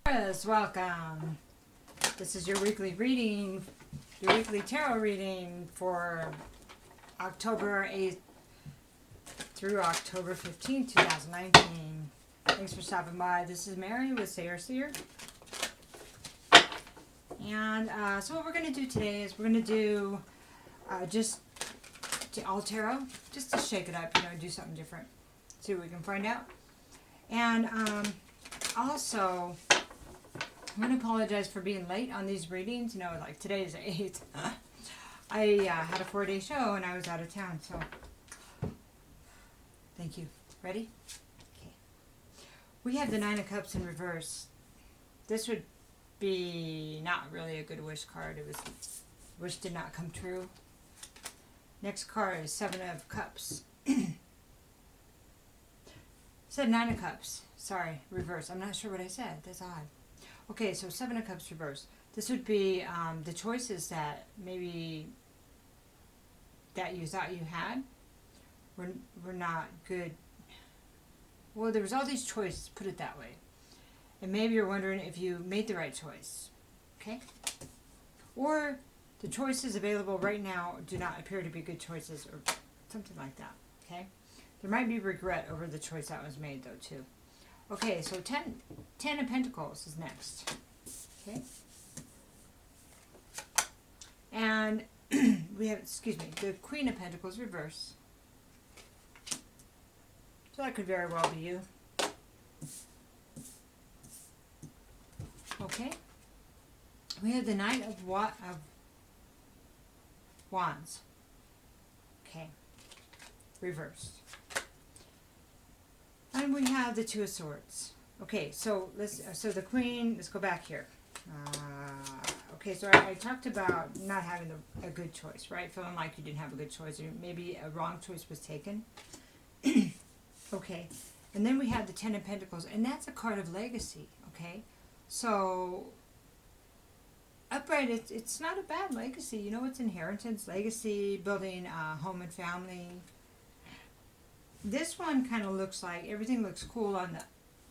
Taurus, welcome. This is your weekly reading, your weekly tarot reading for October 8th through October 15th, 2019. Thanks for stopping by. This is Mary with Seer. And so what we're going to do today is we're going to do just all tarot, just to shake it up, do something different. See what we can find out. And also, I'm going to apologize for being late on these readings. Like today is the 8th. I had a 4-day show and I was out of town, so thank you. Ready? Okay. We have the 9 of Cups in reverse. This would be not really a good wish card. It was wish did not come true. Next card is 7 of Cups. Said 9 of Cups. Sorry, reverse. I'm not sure what I said. That's odd. Okay, so 7 of Cups reverse. This would be the choices that maybe that you thought you had were not good. Well, there was all these choices, put it that way. And maybe you're wondering if you made the right choice. Okay? Or the choices available right now do not appear to be good choices or something like that. Okay? There might be regret over the choice that was made, though, too. Okay, so 10 of Pentacles is next. Okay? And we have, the Queen of Pentacles reverse. So that could very well be you. Okay? We have the Knight of Wands. Okay. Reversed. And we have the 2 of Swords. Okay, so so the Queen, let's go back here. Okay, so I talked about not having a good choice, right? Feeling like you didn't have a good choice, or maybe a wrong choice was taken. Okay, and then we have the 10 of Pentacles, and that's a card of legacy, okay? So, upright, it's not a bad legacy. It's inheritance, legacy, building a home and family. This one kind of looks like everything looks cool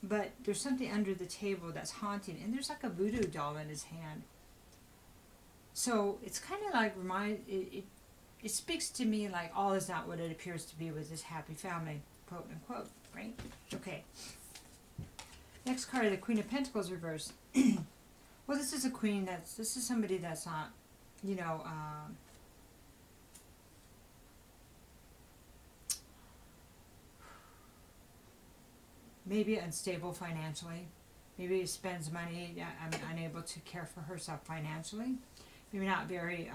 but there's something under the table that's haunting, and there's like a voodoo doll in his hand. So it's kind of like it speaks to me like all is not what it appears to be with this happy family, quote unquote, right? Okay. Next card, the Queen of Pentacles reversed. Well, this is a queen this is somebody that's not, maybe unstable financially. Maybe spends money, unable to care for herself financially. Maybe not very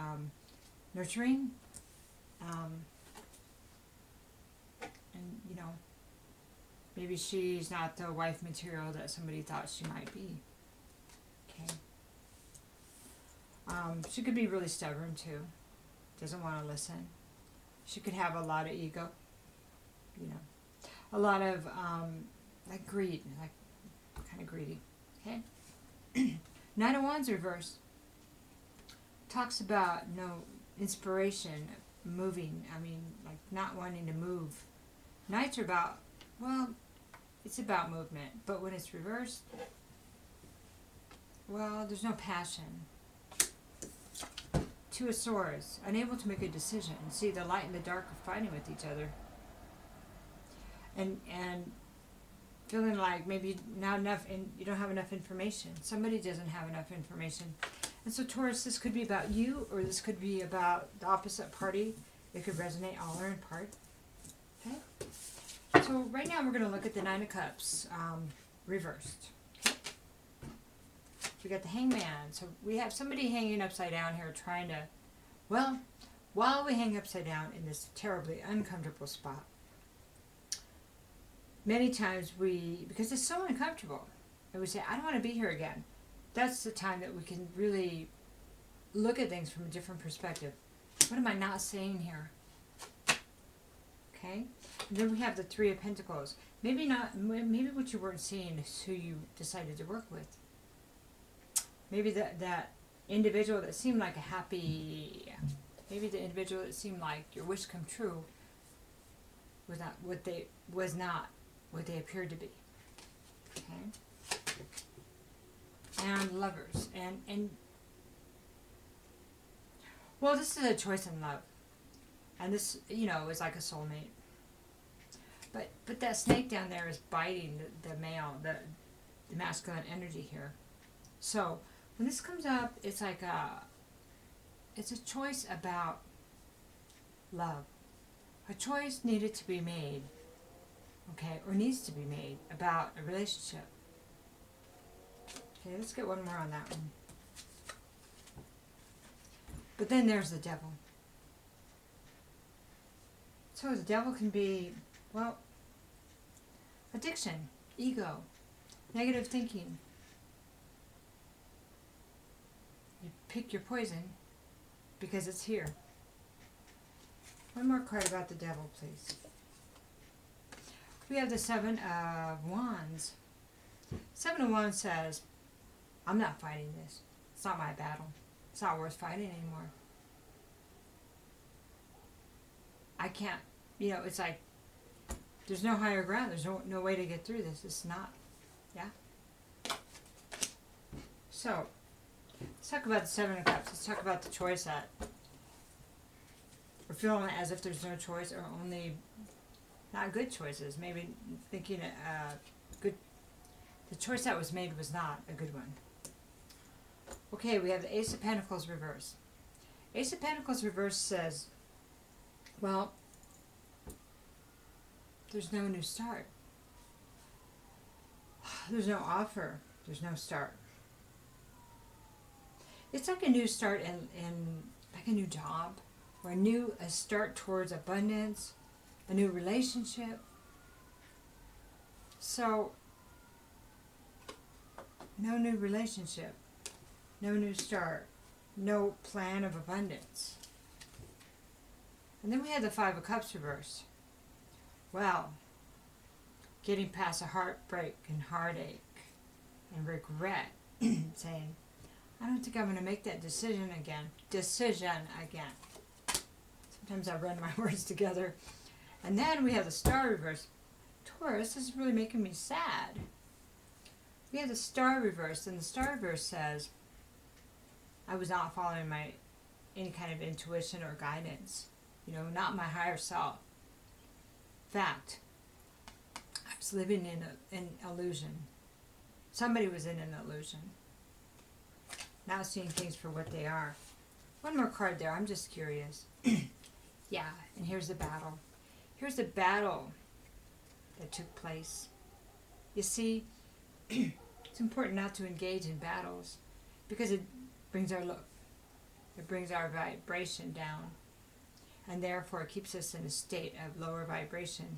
nurturing. And, maybe she's not the wife material that somebody thought she might be. Okay. She could be really stubborn too. Doesn't want to listen. She could have a lot of ego. A lot of like greed, like kind of greedy. Okay. 9 of Wands reverse talks about inspiration, moving. Like not wanting to move. Knights are about, it's about movement, but when it's reversed, there's no passion. 2 of Swords, unable to make a decision. See, the light and the dark are fighting with each other. And feeling like maybe not enough, and you don't have enough information. Somebody doesn't have enough information. And so Taurus, this could be about you, or this could be about the opposite party. It could resonate all or in part. Okay? So right now we're going to look at the 9 of Cups, reversed. Okay? We got the Hangman. So we have somebody hanging upside down here trying to, while we hang upside down in this terribly uncomfortable spot, many times because it's so uncomfortable, and we say, I don't want to be here again. That's the time that we can really look at things from a different perspective. What am I not saying here? Okay? And then we have the 3 of Pentacles. Maybe what you weren't seeing is who you decided to work with. Maybe that individual that seemed like maybe the individual that seemed like your wish come true was not what they appeared to be. Okay? and Lovers. And well, this is a choice in love. And this, is like a soulmate. But that snake down there is biting the male, the masculine energy here. So when this comes up, it's like it's a choice about love. A choice needed to be made, okay, or needs to be made about a relationship. Okay, let's get one more on that one. But then there's the devil. So the devil can be, well, addiction, ego, negative thinking. You pick your poison because it's here. One more card about the devil, please. We have the Seven of Wands. Seven of Wands says, I'm not fighting this. It's not my battle. It's not worth fighting anymore. I can't, it's like, there's no higher ground. There's no way to get through this. It's not. Yeah? So, let's talk about the Seven of Cups. Let's talk about the choice that we're feeling as if there's no choice or only not good choices. Maybe thinking the choice that was made was not a good one. Okay, we have the Ace of Pentacles reverse. Ace of Pentacles reverse says, well, there's no new start. There's no offer. There's no start. It's like a new start in like a new job, or a start towards abundance, a new relationship. So, no new relationship, no new start, no plan of abundance. And then we had the Five of Cups reversed. Well, getting past a heartbreak and heartache and regret, saying, I don't think I'm going to make that decision again. Sometimes I run my words together. And then we have the Star reverse. Taurus, this is really making me sad. We have the Star reverse, and the Star reverse says, I was not following any kind of intuition or guidance. Not my higher self. Fact, I was living in an illusion. Somebody was in an illusion. Now seeing things for what they are. One more card there. I'm just curious. Yeah, and here's the battle. Here's the battle that took place. You see, it's important not to engage in battles because it brings our vibration down, and therefore it keeps us in a state of lower vibration.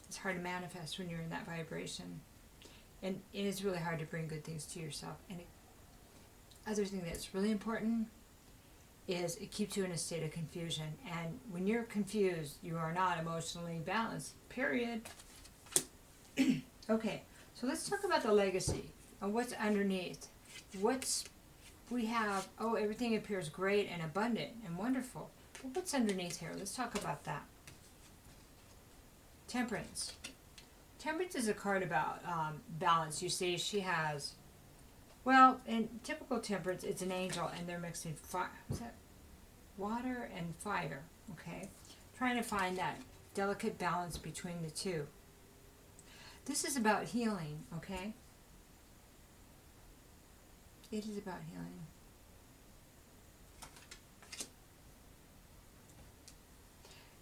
It's hard to manifest when you're in that vibration, and it is really hard to bring good things to yourself. And other thing that's really important is it keeps you in a state of confusion, and when you're confused, you are not emotionally balanced, period. Okay, so let's talk about the legacy and what's underneath. We have, everything appears great and abundant and wonderful. But what's underneath here? Let's talk about that. Temperance. Temperance is a card about balance. You see, she has, in typical Temperance, it's an angel, and they're mixing water and fire, okay? Trying to find that delicate balance between the two. This is about healing, okay? It is about healing.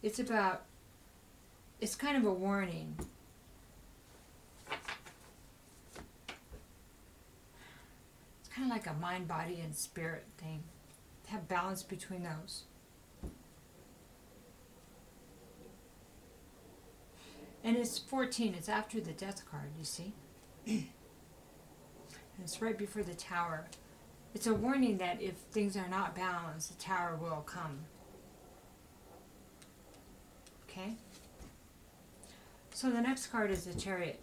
It's kind of a warning. It's kind of like a mind, body, and spirit thing. To have balance between those. And it's 14. It's after the Death card, you see? And it's right before the Tower. It's a warning that if things are not balanced, the Tower will come. Okay? So the next card is the Chariot.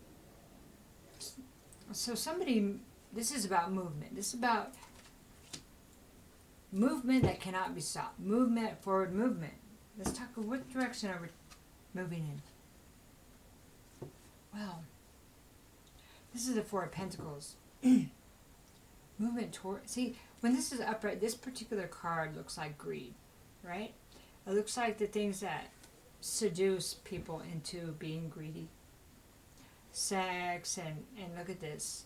So this is about movement. This is about movement that cannot be stopped. Forward movement. Let's talk about what direction are we moving in. Well, this is the Four of Pentacles. movement toward, see, when this is upright, this particular card looks like greed, right? It looks like the things that seduce people into being greedy. Sex, and look at this.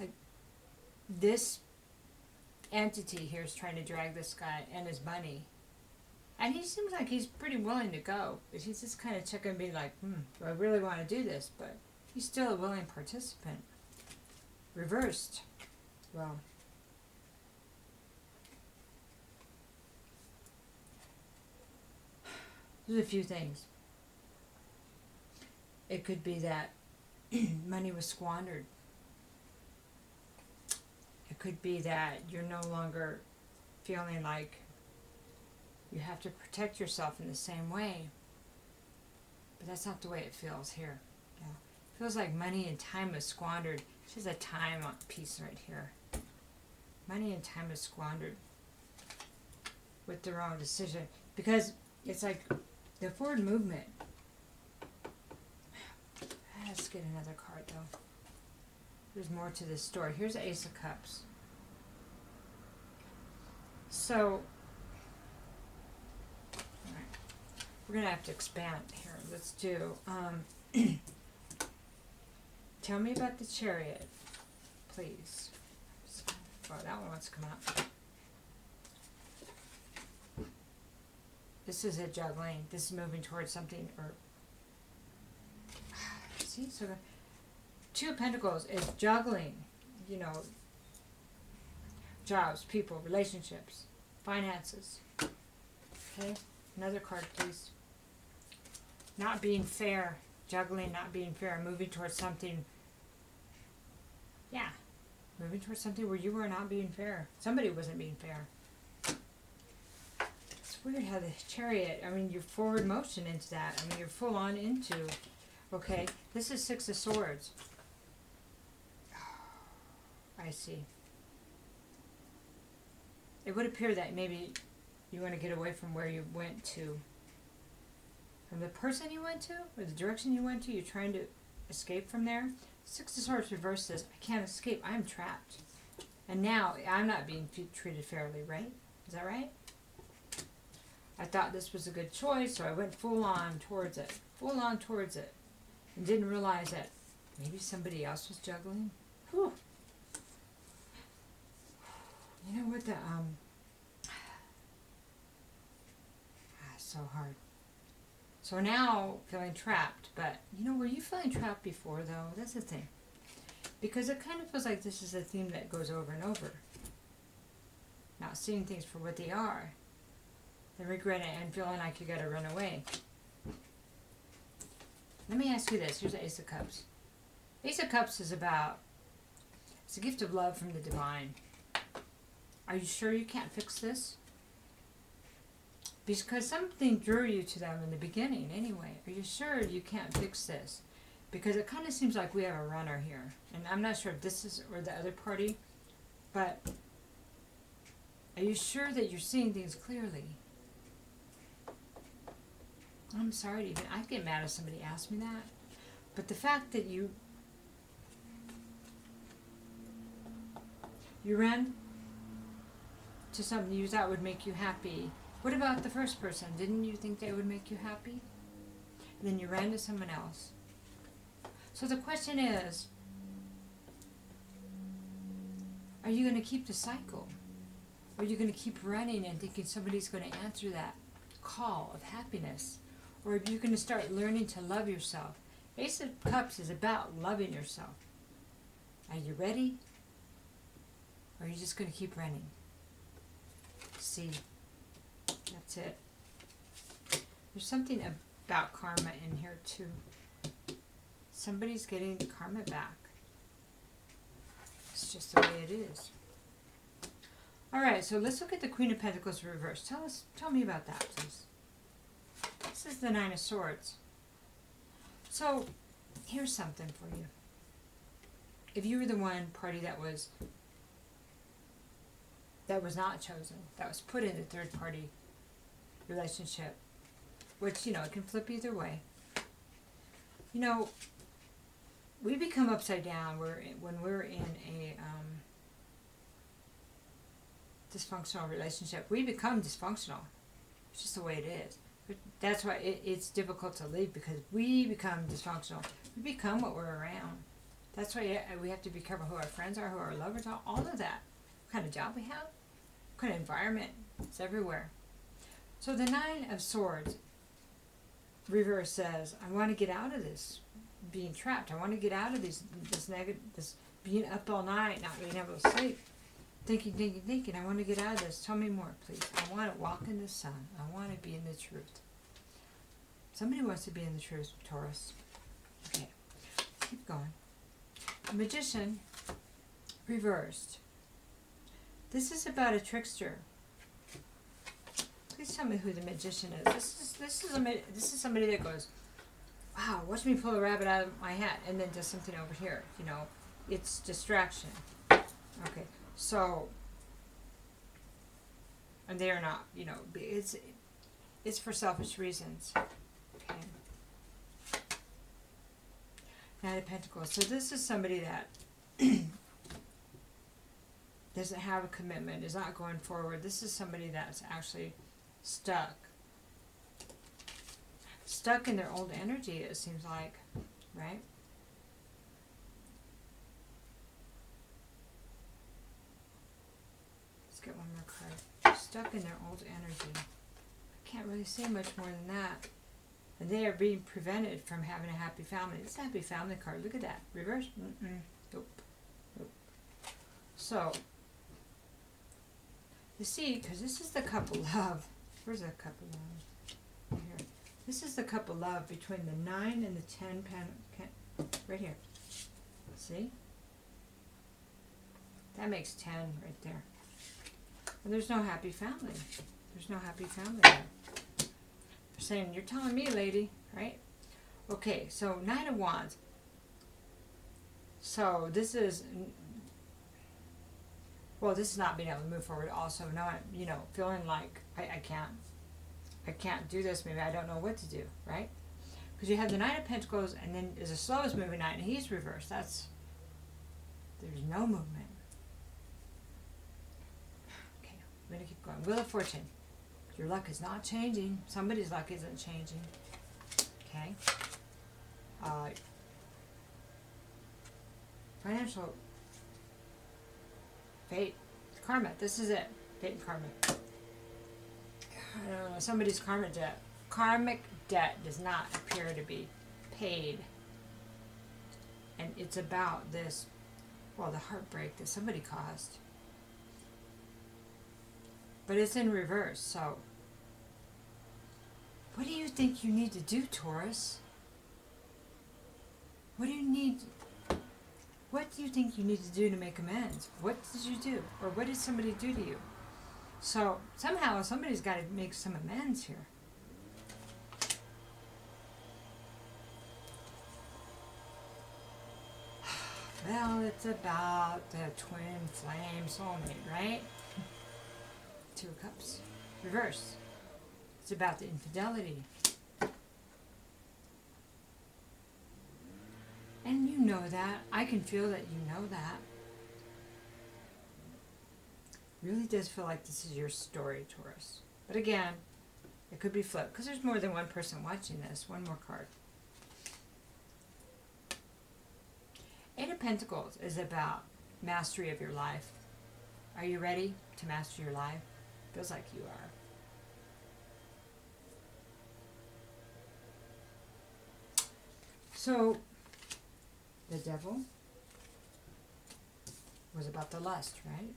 Like this entity here is trying to drag this guy and his money. And he seems like he's pretty willing to go. But he's just kind of checking, being like, do I really want to do this? But he's still a willing participant. Reversed. Well, there's a few things. It could be that money was squandered. It could be that you're no longer feeling like you have to protect yourself in the same way. But that's not the way it feels here. Yeah. It feels like money and time is squandered. This is a time piece right here. Money and time is squandered with the wrong decision. Because it's like the forward movement. Let's get another card though. There's more to this story. Here's the Ace of Cups. So, alright, we're going to have to expand here. Let's do, tell me about the Chariot, please. Oh, that one wants to come out. This is a juggling. This is moving towards something, or see, so the Two of Pentacles is juggling, you know, jobs, people, relationships, finances. Okay, another card, please. Not being fair, juggling, not being fair, moving towards something. Yeah, moving towards something where you were not being fair. Somebody wasn't being fair. It's weird how the Chariot, I mean, you're forward motion into that. I mean, you're full on into. Okay, this is Six of Swords. I see. It would appear that maybe you want to get away from where you went to. From the person you went to, or the direction you went to, you're trying to escape from there. Six of Swords reverse says, I can't escape, I am trapped. And now, I'm not being treated fairly, right? Is that right? I thought this was a good choice, so I went full on towards it. Full on towards it. And didn't realize that maybe somebody else was juggling. Whew. You know what, so hard. So now, feeling trapped, but, you know, were you feeling trapped before, though? That's the thing. Because it kind of feels like this is a theme that goes over and over. Not seeing things for what they are. Then regretting it and feeling like you gotta run away. Let me ask you this. Here's the Ace of Cups. Ace of Cups is about, it's a gift of love from the divine. Are you sure you can't fix this? Because something drew you to them in the beginning anyway. Are you sure you can't fix this? Because it kind of seems like we have a runner here. And I'm not sure if this is, or the other party, but are you sure that you're seeing things clearly? I'm sorry to even, I'd get mad if somebody asked me that. But the fact that you ran to something you thought would make you happy. What about the first person? Didn't you think they would make you happy? And then you ran to someone else. So the question is, are you going to keep the cycle? Or are you going to keep running and thinking somebody's going to answer that call of happiness? Or are you going to start learning to love yourself? Ace of Cups is about loving yourself. Are you ready? Or are you just going to keep running? See, that's it. There's something about karma in here too. Somebody's getting the karma back. It's just the way it is. Alright, so let's look at the Queen of Pentacles reversed. Tell me about that, please. This is the Nine of Swords. So, here's something for you. If you were the one party that was not chosen, that was put in a third party relationship, which, you know, it can flip either way. You know, we become upside down when we're in a dysfunctional relationship. We become dysfunctional. It's just the way it is. But that's why it's difficult to leave, because we become dysfunctional. We become what we're around. That's why we have to be careful who our friends are, who our lovers are, all of that. What kind of job we have, what kind of environment. It's everywhere. So the Nine of Swords reverse says, I want to get out of this being trapped. I want to get out of this being up all night, not being able to sleep. Thinking. I want to get out of this. Tell me more, please. I want to walk in the sun. I want to be in the truth. Somebody wants to be in the truth, Taurus. Okay. Keep going. Magician, reversed. This is about a trickster. Please tell me who the magician is. This is somebody that goes, wow, watch me pull a rabbit out of my hat, and then does something over here. You know, it's distraction. Okay, so, and they are not. You know, it's for selfish reasons. Okay. Knight of Pentacles. So this is somebody that doesn't have a commitment, is not going forward. This is somebody that's actually stuck in their old energy, it seems like, right? Let's get one more card. Stuck in their old energy. I can't really say much more than that. And they are being prevented from having a happy family. It's a happy family card. Look at that. Reverse? Nope. So, you see, because this is the Cup of Love. Where's that Cup of Love? Here. This is the Cup of Love between the 9 and the 10 right here. See? That makes 10 right there. And there's no happy family. There's no happy family there. They're saying, you're telling me, lady, right? Okay, so 9 of Wands. So this is, well, this is not being able to move forward. Also, not, you know, feeling like I can't do this. Maybe I don't know what to do, right? Because you have the Knight of Pentacles, and then there's a slowest moving knight, and he's reversed. There's no movement. Okay, I'm going to keep going. Wheel of Fortune. Your luck is not changing. Somebody's luck isn't changing. Okay. Financial fate. Karma. This is it. Fate and karma. I don't know. Somebody's karmic debt does not appear to be paid. And it's about this, well, the heartbreak that somebody caused. But it's in reverse, so what do you think you need to do, Taurus? What do you think you need to do to make amends? What did you do? Or what did somebody do to you? So somehow somebody's got to make some amends here. Well, it's about the twin flame soulmate, right? 2 of Cups. Reverse. It's about the infidelity. And you know that. I can feel that you know that. Really does feel like this is your story, Taurus. But again, it could be flipped, because there's more than one person watching this. One more card. 8 of Pentacles is about mastery of your life. Are you ready to master your life? Feels like you are. So, the Devil was about the lust, right?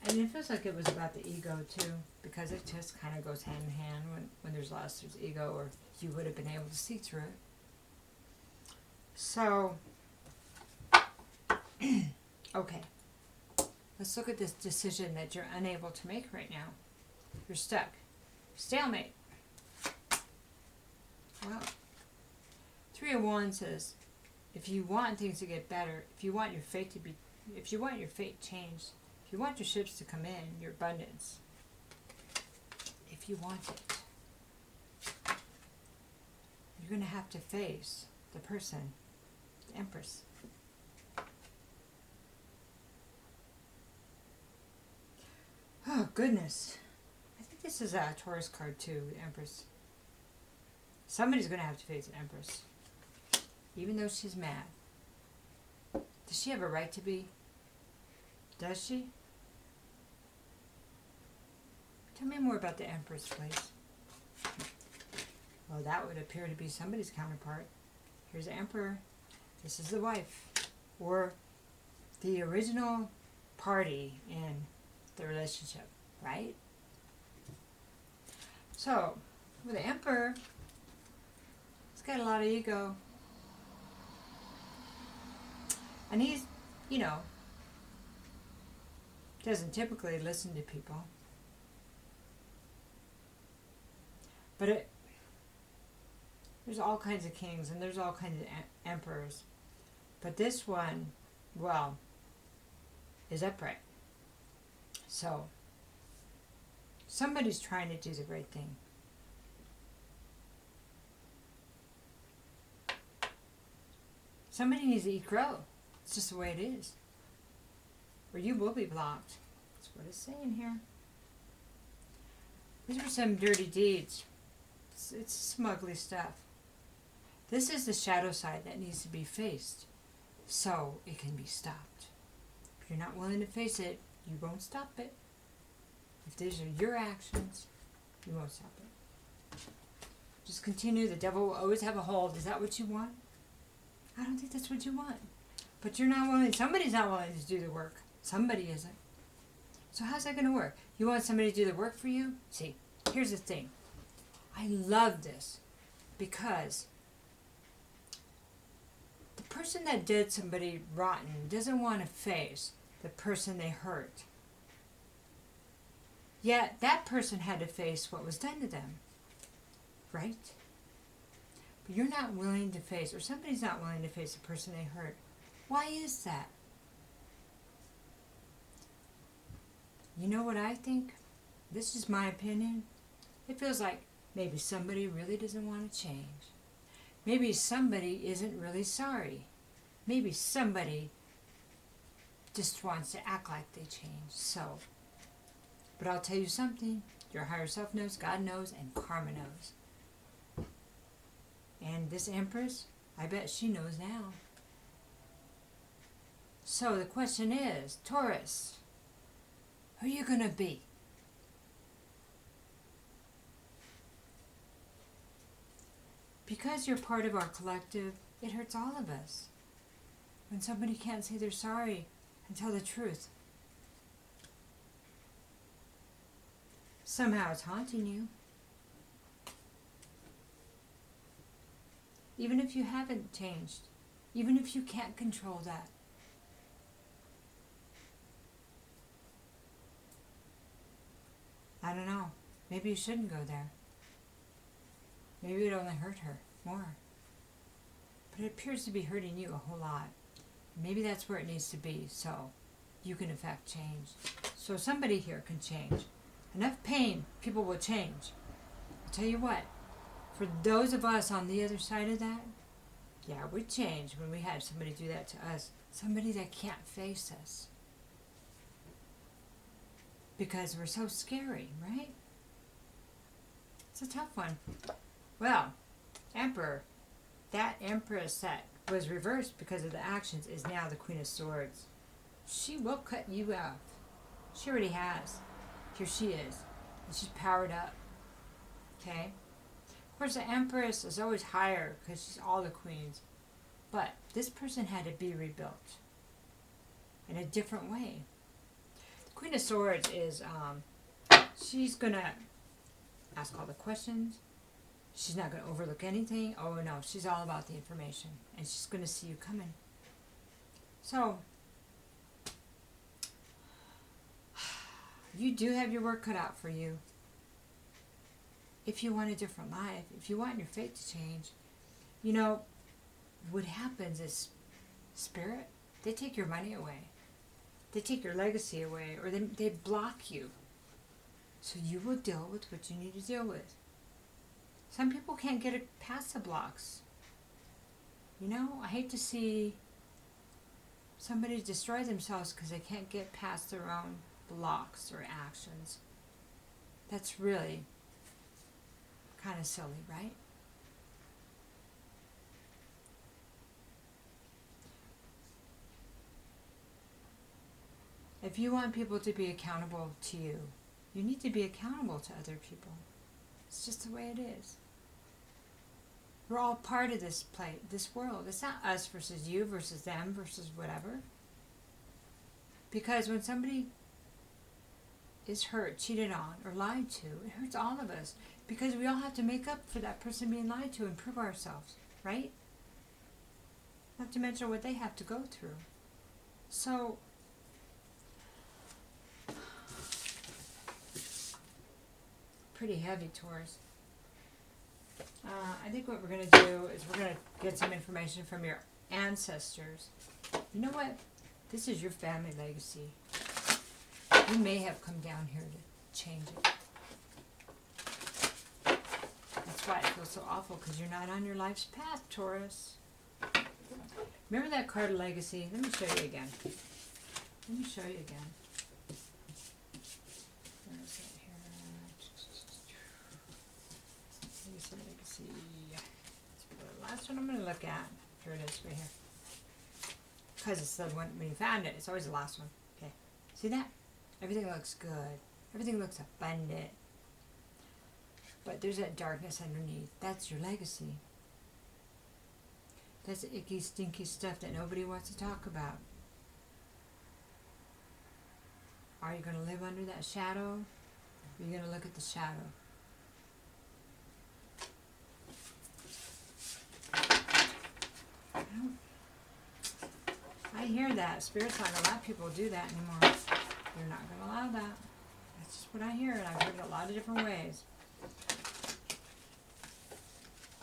And it feels like it was about the ego too, because it just kind of goes hand in hand. When there's lust, there's ego, or you would have been able to see through it. So, okay. Let's look at this decision that you're unable to make right now. You're stuck. Stalemate. Well, 3 of Wands says, if you want things to get better, if you want your fate changed, if you want your ships to come in, your abundance, if you want it, you're going to have to face the person The Empress. Oh, goodness. I think this is a Taurus card too, the Empress. Somebody's going to have to face the Empress. Even though she's mad. Does she have a right to be? Does she? Tell me more about the Empress, please. Well, that would appear to be somebody's counterpart. Here's the Emperor. This is the wife. Or the original party in the relationship, right? So, with the Emperor, he's got a lot of ego. And he's, doesn't typically listen to people. But there's all kinds of kings and there's all kinds of emperors. But this one, well, is upright. So, somebody's trying to do the right thing. Somebody needs to eat crow. It's just the way it is. Or you will be blocked. That's what it's saying here. These are some dirty deeds. It's smugly stuff. This is the shadow side that needs to be faced so it can be stopped. If you're not willing to face it, you won't stop it. If these are your actions, you won't stop it. Just continue. The devil will always have a hold. Is that what you want? I don't think that's what you want. But you're not willing. Somebody's not willing to do the work. Somebody isn't. So how's that going to work? You want somebody to do the work for you? See, here's the thing. I love this because the person that did somebody rotten doesn't want to face the person they hurt. Yet that person had to face what was done to them. Right? But you're not willing to face, or somebody's not willing to face the person they hurt. Why is that? You know what I think? This is my opinion. It feels like maybe somebody really doesn't want to change. Maybe somebody isn't really sorry. Maybe somebody just wants to act like they changed. So, but I'll tell you something. Your higher self knows, God knows, and karma knows. And this Empress, I bet she knows now. So the question is, Taurus, who are you going to be? Because you're part of our collective, it hurts all of us. When somebody can't say they're sorry and tell the truth. Somehow it's haunting you. Even if you haven't changed. Even if you can't control that. I don't know. Maybe you shouldn't go there. Maybe it only hurt her more. But it appears to be hurting you a whole lot. Maybe that's where it needs to be, so you can affect change. So somebody here can change. Enough pain, people will change. I'll tell you what, for those of us on the other side of that, yeah, we change when we had somebody do that to us. Somebody that can't face us. Because we're so scary, right? It's a tough one. Well, Emperor, that Empress that was reversed because of the actions is now the Queen of Swords. She will cut you off. She already has. Here she is. And she's powered up. Okay? Of course, the Empress is always higher because she's all the queens. But this person had to be rebuilt in a different way. The Queen of Swords is, she's going to ask all the questions. She's not going to overlook anything. Oh, no. She's all about the information. And she's going to see you coming. So, you do have your work cut out for you. If you want a different life, if you want your fate to change, you know, what happens is spirit, they take your money away. They take your legacy away, or they block you. So you will deal with what you need to deal with. Some people can't get it past the blocks. You know, I hate to see somebody destroy themselves because they can't get past their own blocks or actions. That's really kind of silly, right? If you want people to be accountable to you, you need to be accountable to other people. It's just the way it is. We're all part of this this world. It's not us versus you versus them versus whatever. Because when somebody is hurt, cheated on, or lied to, it hurts all of us. Because we all have to make up for that person being lied to and prove ourselves, right? Not to mention what they have to go through. So, pretty heavy, Taurus. I think what we're going to do is we're going to get some information from your ancestors. You know what? This is your family legacy. You may have come down here to change it. That's why it feels so awful, because you're not on your life's path, Taurus. Remember that card of legacy? Let me show you again. Let me show you again. Where is it here? Legacy. Let's put the last one I'm going to look at. Here it is, right here. Because it's the one, when you found it, it's always the last one. Okay. See that? Everything looks good. Everything looks abundant. But there's that darkness underneath. That's your legacy. That's the icky, stinky stuff that nobody wants to talk about. Are you going to live under that shadow? Or are you going to look at the shadow? I hear that. Spirit's not going to let people do that anymore. They're not going to allow that. That's just what I hear, and I've heard it a lot of different ways.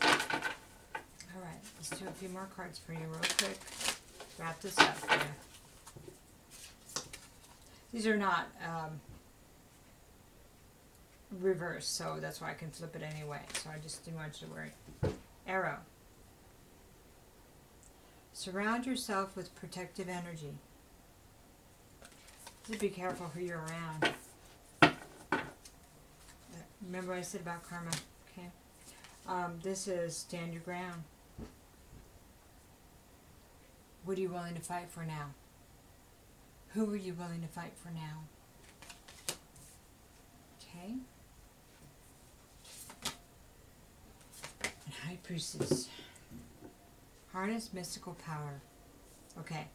Alright, let's do a few more cards for you real quick. Wrap this up for you. These are not reversed, so that's why I can flip it anyway. So I just didn't want you to worry. Arrow. Surround yourself with protective energy. Just be careful who you're around. Remember what I said about karma? Okay. This is stand your ground. What are you willing to fight for now? Who are you willing to fight for now? Okay. And High Priestess. Harness mystical power. Okay.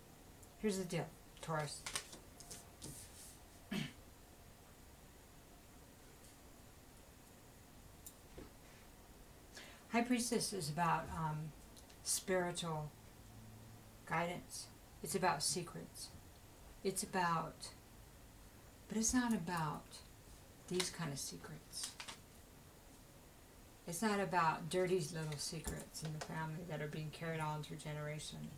Here's the deal, Taurus. High Priestess is about spiritual guidance. It's about secrets. It's about, but it's not about these kind of secrets. It's not about dirty little secrets in the family that are being carried on through generation,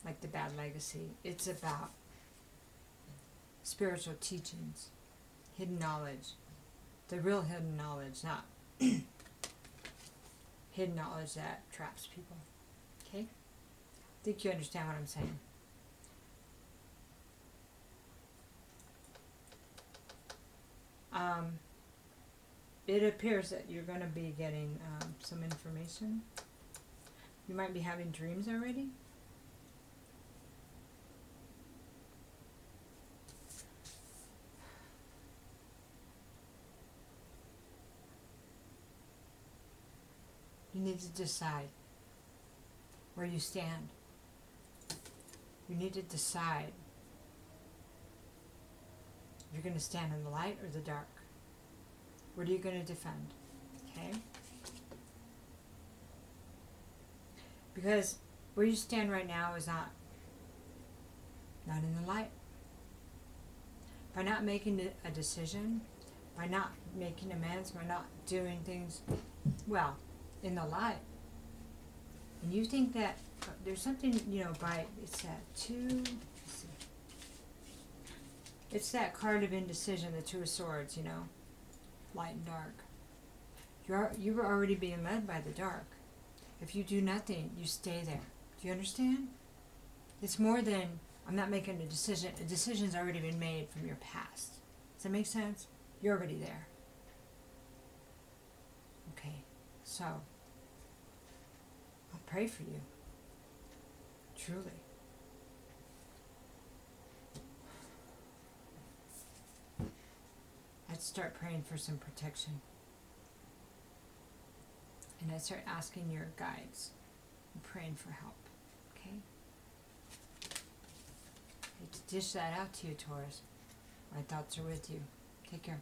like the bad legacy. It's about spiritual teachings, hidden knowledge, the real hidden knowledge, not hidden knowledge that traps people. Okay? I think you understand what I'm saying. It appears that you're going to be getting some information. You might be having dreams already. You need to decide where you stand. You need to decide if you're going to stand in the light or the dark. What are you going to defend? Okay? Because where you stand right now is not in the light. By not making a decision, by not making amends, by not doing things well in the light. And you think that there's something, by, it's that it's that card of indecision, the Two of Swords, light and dark. You were already being led by the dark. If you do nothing, you stay there. Do you understand? It's more than, I'm not making a decision. A decision's already been made from your past. Does that make sense? You're already there. Okay, so I'll pray for you. Truly. I'd start praying for some protection. And I'd start asking your guides and praying for help. Okay? I hate to dish that out to you, Taurus. My thoughts are with you. Take care.